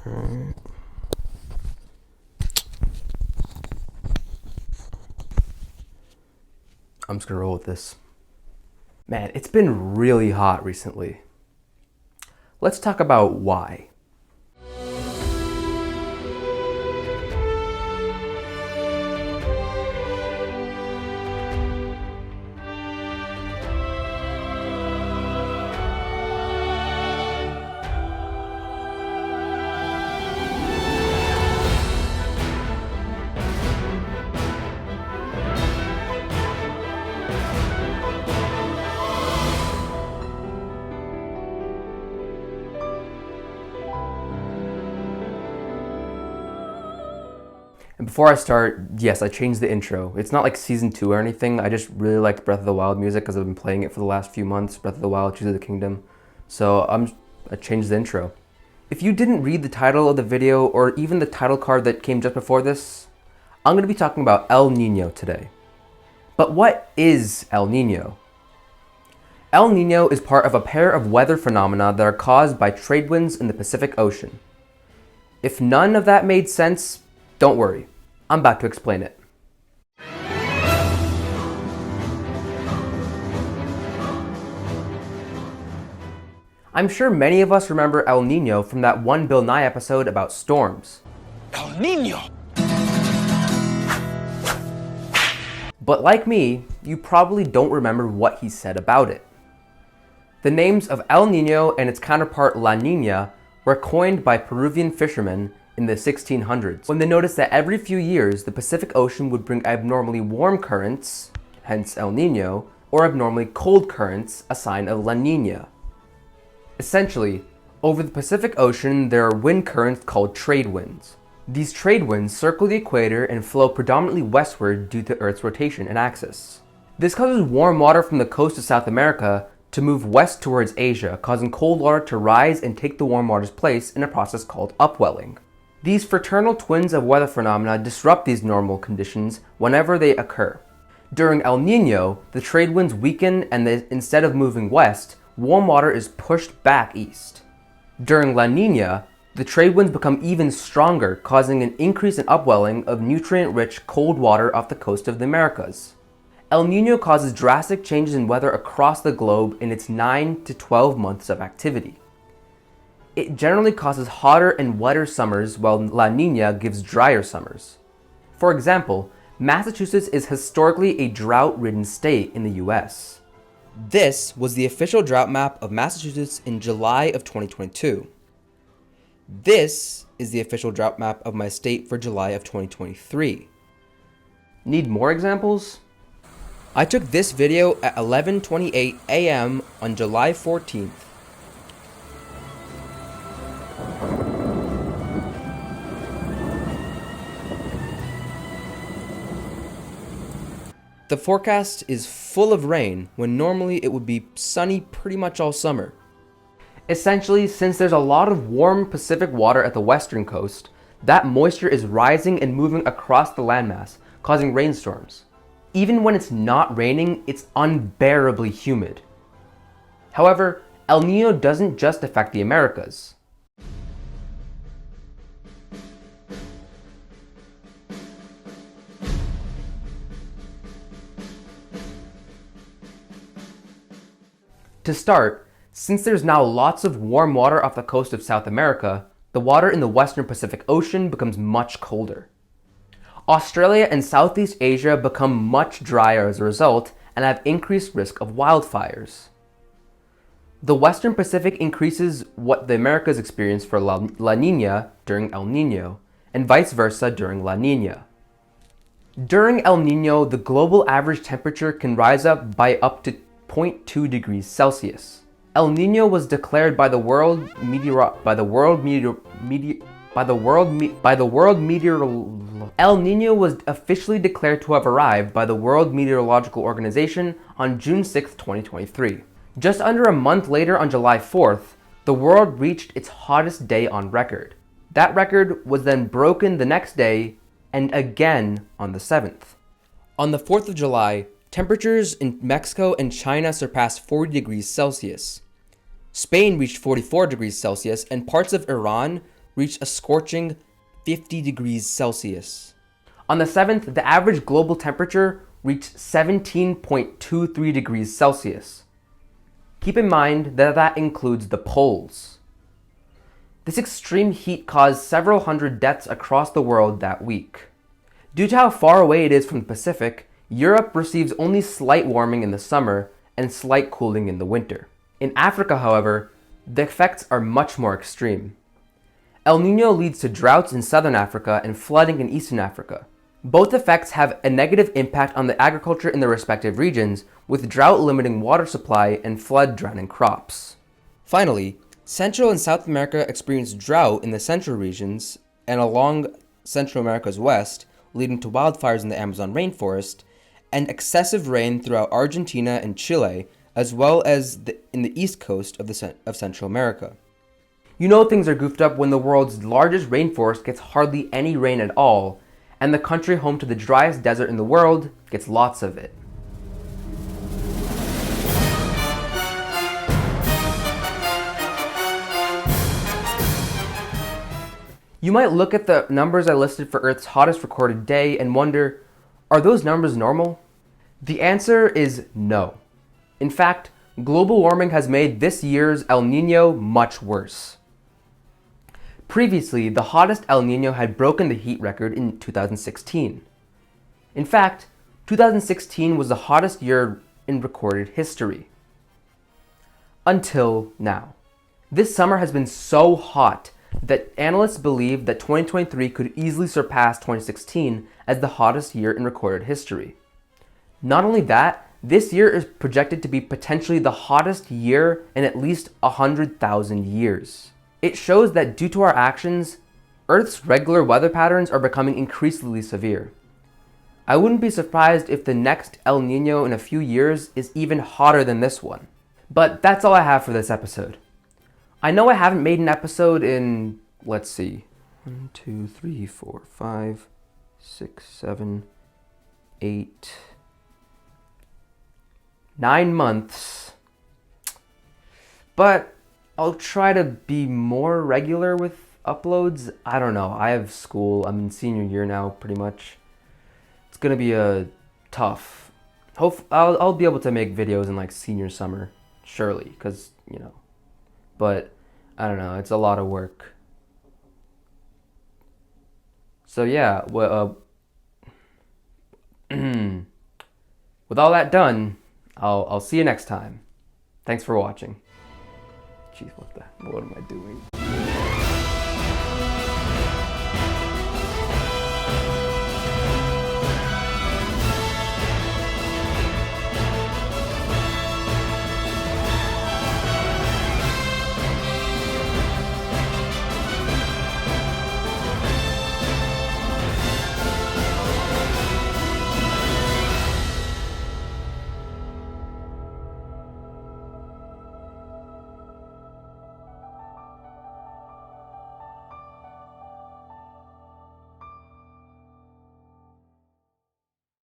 Alright. I'm just gonna roll with this. Man, it's been really hot recently. Let's talk about why. And before I start, yes, I changed the intro. It's not like season 2 or anything. I just really liked Breath of the Wild music because I've been playing it for the last few months. Breath of the Wild, Tears of the Kingdom. So I changed the intro. If you didn't read the title of the video or even the title card that came just before this, I'm going to be talking about El Niño today. But what is El Niño? El Niño is part of a pair of weather phenomena that are caused by trade winds in the Pacific Ocean. If none of that made sense, don't worry, I'm about to explain it. I'm sure many of us remember El Niño from that one Bill Nye episode about storms. El Niño! But like me, you probably don't remember what he said about it. The names of El Niño and its counterpart La Niña were coined by Peruvian fishermen in the 1600s, when they noticed that every few years the Pacific Ocean would bring abnormally warm currents, hence El Niño, or abnormally cold currents, a sign of La Niña. Essentially, over the Pacific Ocean there are wind currents called trade winds. These trade winds circle the equator and flow predominantly westward due to Earth's rotation and axis. This causes warm water from the coast of South America to move west towards Asia, causing cold water to rise and take the warm water's place in a process called upwelling. These fraternal twins of weather phenomena disrupt these normal conditions whenever they occur. During El Niño, the trade winds weaken and instead of moving west, warm water is pushed back east. During La Niña, the trade winds become even stronger, causing an increase in upwelling of nutrient-rich cold water off the coast of the Americas. El Niño causes drastic changes in weather across the globe in its 9 to 12 months of activity. It generally causes hotter and wetter summers, while La Niña gives drier summers. For example, Massachusetts is historically a drought-ridden state in the US. This was the official drought map of Massachusetts in July of 2022. This is the official drought map of my state for July of 2023. Need more examples? I took this video at 11:28 a.m. on July 14th. The forecast is full of rain when normally it would be sunny pretty much all summer. Essentially, since there's a lot of warm Pacific water at the western coast, that moisture is rising and moving across the landmass, causing rainstorms. Even when it's not raining, it's unbearably humid. However, El Niño doesn't just affect the Americas. To start, since there's now lots of warm water off the coast of South America, the water in the western Pacific Ocean becomes much colder. Australia and Southeast Asia become much drier as a result and have increased risk of wildfires. The western Pacific increases what the Americas experience for La Niña during El Niño, and vice versa during La Niña. During El Niño, the global average temperature can rise up by up to 0.2 degrees Celsius. El Niño was declared by the World El Niño was officially declared to have arrived by the World Meteorological Organization on June 6, 2023. Just under a month later, on July 4th, the world reached its hottest day on record. That record was then broken the next day and again on the 7th. On the 4th of July, temperatures in Mexico and China surpassed 40 degrees Celsius. Spain reached 44 degrees Celsius, and parts of Iran reached a scorching 50 degrees Celsius. On the 7th, the average global temperature reached 17.23 degrees Celsius. Keep in mind that that includes the poles. This extreme heat caused several hundred deaths across the world that week. Due to how far away it is from the Pacific, Europe receives only slight warming in the summer and slight cooling in the winter. In Africa, however, the effects are much more extreme. El Niño leads to droughts in southern Africa and flooding in eastern Africa. Both effects have a negative impact on the agriculture in their respective regions, with drought limiting water supply and flood drowning crops. Finally, Central and South America experience drought in the central regions and along Central America's west, leading to wildfires in the Amazon rainforest, and excessive rain throughout Argentina and Chile, as well as in the east coast of Central America. You know things are goofed up when the world's largest rainforest gets hardly any rain at all, and the country home to the driest desert in the world gets lots of it. You might look at the numbers I listed for Earth's hottest recorded day and wonder, are those numbers normal? The answer is no. In fact, global warming has made this year's El Niño much worse. Previously, the hottest El Niño had broken the heat record in 2016. In fact, 2016 was the hottest year in recorded history. Until now. This summer has been so hot that analysts believe that 2023 could easily surpass 2016 as the hottest year in recorded history. Not only that, this year is projected to be potentially the hottest year in at least 100,000 years. It shows that due to our actions, Earth's regular weather patterns are becoming increasingly severe. I wouldn't be surprised if the next El Niño in a few years is even hotter than this one. But that's all I have for this episode. I know I haven't made an episode in, let's see, 1, 2, 3, 4, 5, 6, 7, 8, 9 months, but I'll try to be more regular with uploads. I don't know, I have school, I'm in senior year now pretty much. It's gonna be tough. I'll be able to make videos in like senior summer, surely, because, you know, but I don't know, it's a lot of work. So yeah, well, with all that done, I'll see you next time. Thanks for watching. Jeez, what am I doing?